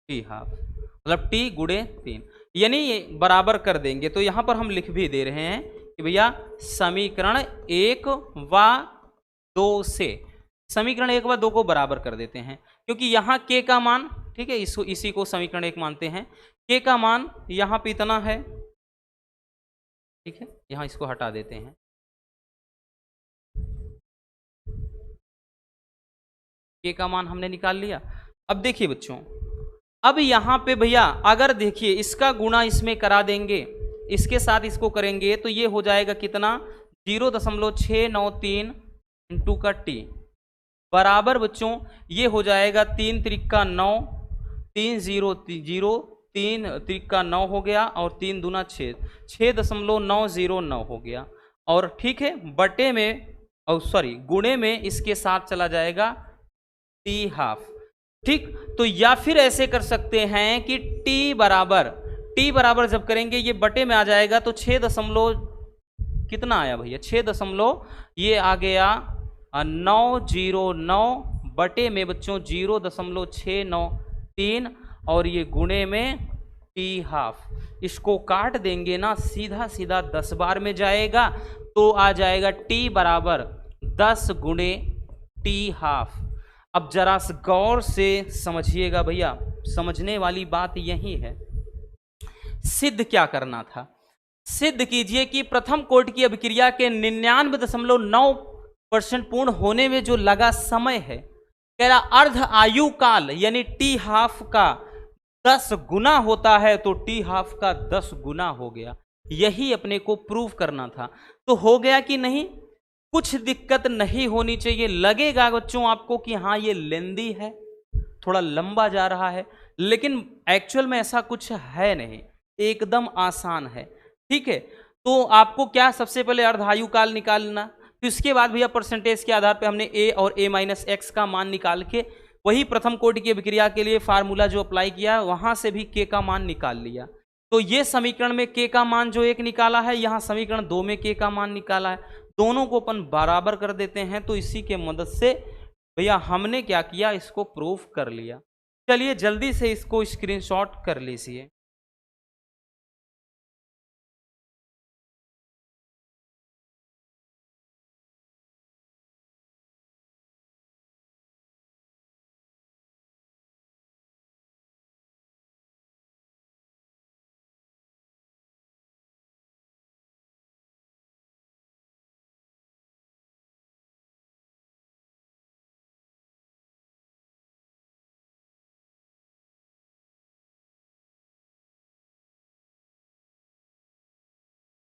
Speaker 1: T हाफ, मतलब T गुणे 3, यानी ये बराबर कर देंगे। तो यहां पर हम लिख भी दे रहे हैं कि भैया समीकरण 1 व 2 से, समीकरण 1 व 2 को बराबर कर देते हैं, क्योंकि यहाँ K का मान, ठीक है, इसको इसी को समीकरण 1 मानते हैं, K का मान यहाँ पे इतना है, ठीक है, यहाँ इसको हटा देते हैं, K का मान हमने निकाल लिया। अब देखिए बच्चों, अब यहाँ पे भैया अगर देखिए इसका गुणा इसमें करा देंगे, इसके साथ इसको करेंगे, तो ये हो जाएगा कितना 0.693 इंटू का T बराबर बच्चों ये हो जाएगा 3 त्रिका 9, 3 0 0, 3 त्रिका 9 हो गया और 3 दूना 6, 6.909 हो गया, और ठीक है बटे में, और सॉरी गुणे में इसके साथ चला जाएगा T हाफ, ठीक। तो या फिर ऐसे कर सकते हैं कि T बराबर जब करेंगे ये बटे में आ जाएगा, तो 6 कितना आया भैया 6 ये आ गया 909 बटे में बच्चों 0.693 और ये गुणे में T हाफ, इसको काट देंगे ना, सीधा सीधा 10 बार में जाएगा, तो आ जाएगा T बराबर 10 गुणे T हाफ। अब जरा गौर से समझिएगा भैया, समझने वाली बात यही है। सिद्ध क्या करना था, सिद्ध कीजिए कि प्रथम कोटि की अभिक्रिया के 99.9% पूर्ण होने में जो लगा समय है, कह रहा अर्ध आयु काल यानी T हाफ का 10 गुना होता है, तो T हाफ का 10 गुना हो गया, यही अपने को प्रूव करना था। तो हो गया कि नहीं, कुछ दिक्कत नहीं होनी चाहिए। लगेगा बच्चों आपको कि हाँ ये लेंदी है, थोड़ा लंबा जा रहा है, लेकिन एक्चुअल में ऐसा कुछ है नहीं, एकदम आसान है, ठीक है। तो आपको क्या सबसे पहले अर्धायु काल निकालना, फिर उसके बाद भैया परसेंटेज के आधार पे हमने a और a माइनस एक्स का मान निकाल के वही प्रथम कोटि की अभिक्रिया के लिए फार्मूला जो अप्लाई किया वहां से भी के का मान निकाल लिया। तो ये समीकरण में के का मान जो 1 निकाला है, यहाँ समीकरण 2 में के का मान निकाला है, दोनों को अपन बराबर कर देते हैं। तो इसी के मदद से भैया हमने क्या किया, इसको प्रूफ कर लिया। चलिए जल्दी से इसको स्क्रीनशॉट कर लीजिए।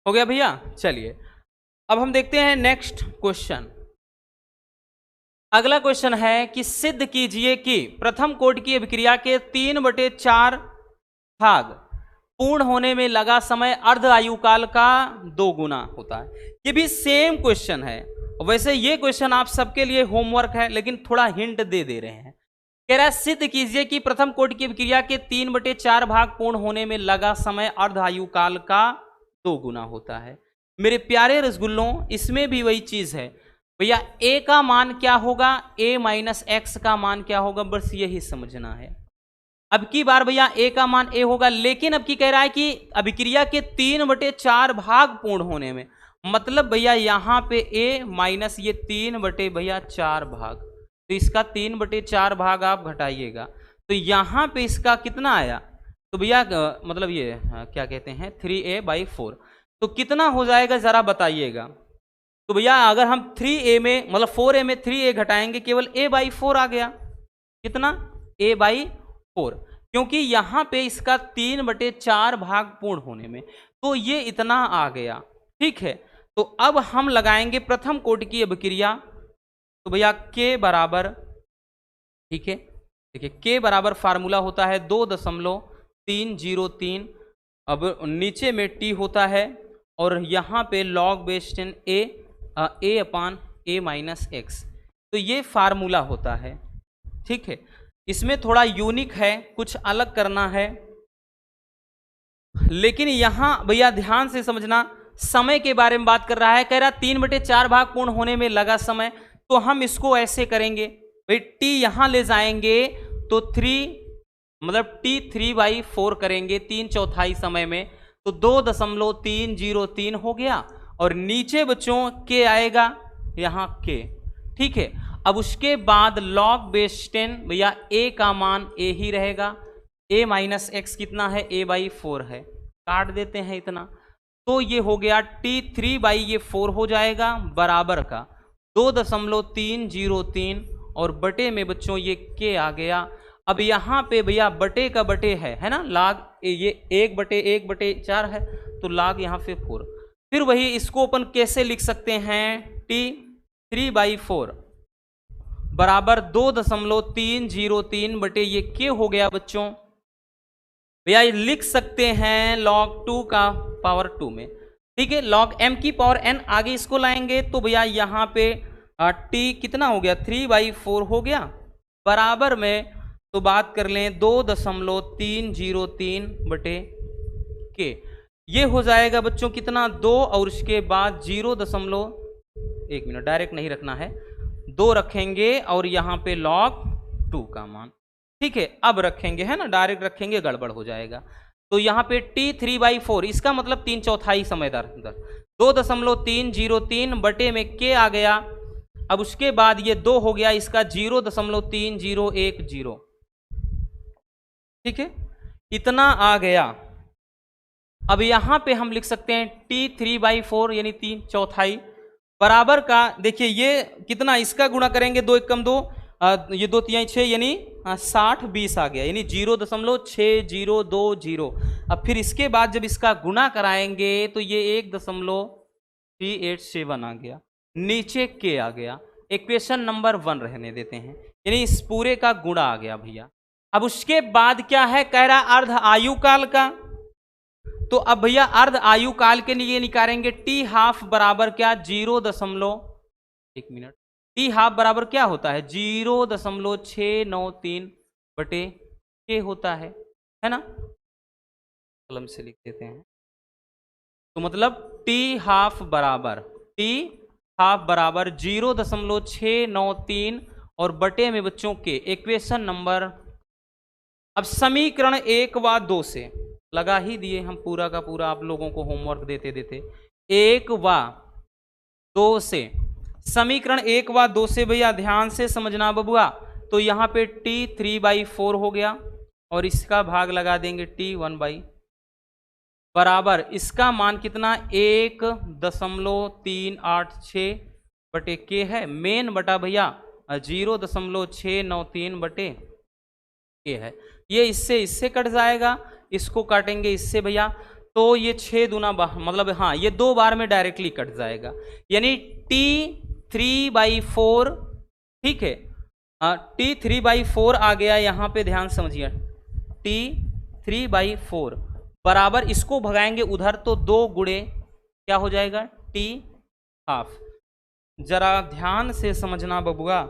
Speaker 1: हो गया भैया। चलिए अब हम देखते हैं नेक्स्ट क्वेश्चन। अगला क्वेश्चन है कि सिद्ध कीजिए कि प्रथम कोटि की अभिक्रिया के 3/4 भाग पूर्ण होने में लगा समय अर्ध आयु काल का 2 गुना होता है। ये भी सेम क्वेश्चन है। वैसे ये क्वेश्चन आप सबके लिए होमवर्क है, लेकिन थोड़ा हिंट दे रहे हैं। कह रहा है सिद्ध कीजिए कि प्रथम कोटि की अभिक्रिया के 3/4 भाग पूर्ण होने में लगा समय अर्ध आयु काल का 2 गुना होता है। मेरे प्यारे रसगुल्लों, इसमें भी वही चीज है भैया। a का मान क्या होगा, a माइनस एक्स का मान क्या होगा, बस यही समझना है। अब की बार भैया a का मान a होगा, लेकिन अब की कह रहा है कि अभिक्रिया के 3/4 भाग पूर्ण होने में, मतलब भैया यहाँ पे a माइनस ये 3/4 भाग, तो इसका 3/4 भाग आप घटाइएगा, तो यहाँ पे इसका कितना आया, तो भैया मतलब ये क्या कहते हैं 3a/4, तो कितना हो जाएगा जरा बताइएगा। तो भैया अगर हम 3a में मतलब 4a में 3a घटाएंगे, केवल a/4 आ गया। कितना, a/4, क्योंकि यहाँ पे इसका 3/4 भाग पूर्ण होने में, तो ये इतना आ गया। ठीक है, तो अब हम लगाएंगे प्रथम कोटि की अभिक्रिया। तो भैया k बराबर, ठीक है, देखिए k बराबर फार्मूला होता है 2.303। अब नीचे में t होता है और यहाँ पे log base 10 a minus x, तो ये फार्मूला होता है। ठीक है, इसमें थोड़ा यूनिक है, कुछ अलग करना है, लेकिन यहाँ भैया ध्यान से समझना, समय के बारे में बात कर रहा है। कह रहा 3/4 भाग पूर्ण होने में लगा समय, तो हम इसको ऐसे करेंगे भाई, t यहाँ ले जाएंगे तो 3 मतलब t 3/4 करेंगे 3/4 समय में, तो 2.303 हो गया। और नीचे बच्चों k आएगा यहाँ k। ठीक है, अब उसके बाद log बेस 10 भैया a का मान a ही रहेगा, a माइनस एक्स कितना है, a/4 है, काट देते हैं इतना, तो ये हो गया t 3/4 हो जाएगा बराबर का 2.303 और बटे में बच्चों ये k आ गया। अब यहाँ पे भैया बटे का बटे है ना, लाग ये 1/4 है, तो लाग यहाँ पे 4। फिर वही इसको अपन कैसे लिख सकते हैं, t 3/4 बराबर 2.303 बटे ये k हो गया बच्चों। भैया ये लिख सकते हैं log 2 का पावर 2 में। ठीक है, log m की पावर n आगे इसको लाएंगे, तो भैया यहाँ पे t कितना हो गया, 3/4 हो गया बराबर में, तो बात कर लें 2.303 बटे k, ये हो जाएगा बच्चों कितना 2, और उसके बाद 1 मिनट डायरेक्ट नहीं रखना है, 2 रखेंगे और यहाँ पे log 2 का मान। ठीक है, अब रखेंगे है ना, डायरेक्ट रखेंगे गड़बड़ हो जाएगा, तो यहाँ पे t 3/4 इसका मतलब 3/4 समय दर 2.303 बटे में k आ गया। अब उसके बाद ये 2 हो गया, इसका 0.3010। ठीक है, इतना आ गया। अब यहाँ पे हम लिख सकते हैं t 3/4 यानी 3/4 बराबर का, देखिए ये कितना, इसका गुणा करेंगे 2 × 2 ये 2 × 3 6 यानी 60 20 आ गया, यानी 0.6020। अब फिर इसके बाद जब इसका गुणा कराएंगे तो ये 1.387 आ गया, नीचे k आ गया। इक्वेशन नंबर 1 रहने देते हैं, यानी इस पूरे का गुणा आ गया भैया। अब उसके बाद क्या है, कह रहा अर्ध आयु काल का, तो अब भैया अर्ध आयु काल के लिए निकालेंगे t हाफ बराबर क्या 1 मिनट टी हाफ बराबर क्या होता है 0.693 बटे के होता है ना। कलम से लिख देते हैं। तो मतलब टी हाफ बराबर 0.693 और बटे में बच्चों के इक्वेशन नंबर, अब समीकरण 1 व 2 से लगा ही दिए हम पूरा का पूरा आप लोगों को होमवर्क देते देते। 1 व 2 से, समीकरण 1 व 2 से भैया ध्यान से समझना बबुआ। तो यहाँ पे t 3/4 हो गया और इसका भाग लगा देंगे t 1/, बराबर इसका मान कितना 1.386 बटे के है, मेन बटा भैया 0.693 बटे के है। ये इससे कट जाएगा, इसको काटेंगे इससे भैया, तो ये 6 दूना मतलब हाँ ये 2 बार में डायरेक्टली कट जाएगा, यानी t 3/4, ठीक है। t 3/4 आ गया यहाँ पे, ध्यान समझिए t 3/4 बराबर, इसको भगाएंगे उधर तो 2 गुणे क्या हो जाएगा t हाफ। जरा ध्यान से समझना बबुआ,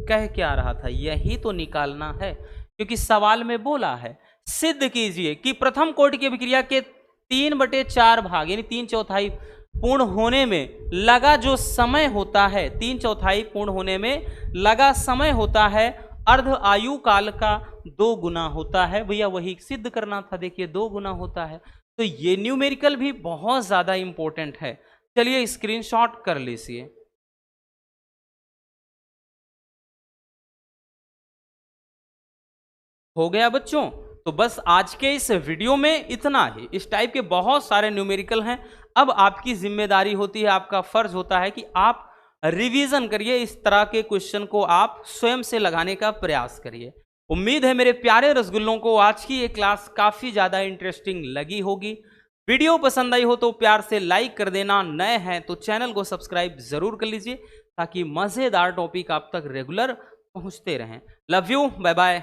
Speaker 1: कह क्या रहा था, यही तो निकालना है, क्योंकि सवाल में बोला है सिद्ध कीजिए कि प्रथम कोटि की अभिक्रिया के 3/4 भाग यानी 3/4 पूर्ण होने में लगा जो समय होता है, 3/4 पूर्ण होने में लगा समय होता है अर्ध आयु काल का 2 गुना होता है। भैया वही सिद्ध करना था, देखिए 2 गुना होता है। तो ये न्यूमेरिकल भी बहुत ज्यादा इंपॉर्टेंट है। चलिए स्क्रीनशॉट कर लीजिए। हो गया बच्चों, तो बस आज के इस वीडियो में इतना ही। इस टाइप के बहुत सारे न्यूमेरिकल हैं। अब आपकी जिम्मेदारी होती है, आपका फर्ज होता है कि आप रिवीजन करिए, इस तरह के क्वेश्चन को आप स्वयं से लगाने का प्रयास करिए। उम्मीद है मेरे प्यारे रसगुल्लों को आज की ये क्लास काफी ज्यादा इंटरेस्टिंग लगी होगी। वीडियो पसंद आई हो तो प्यार से लाइक कर देना, नए हैं तो चैनल को सब्सक्राइब जरूर कर लीजिए ताकि मजेदार टॉपिक आप तक रेगुलर पहुंचते रहें। Love you, bye bye,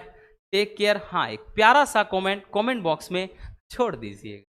Speaker 1: take care. हाँ, एक प्यारा सा कमेंट बॉक्स में छोड़ दीजिएगा।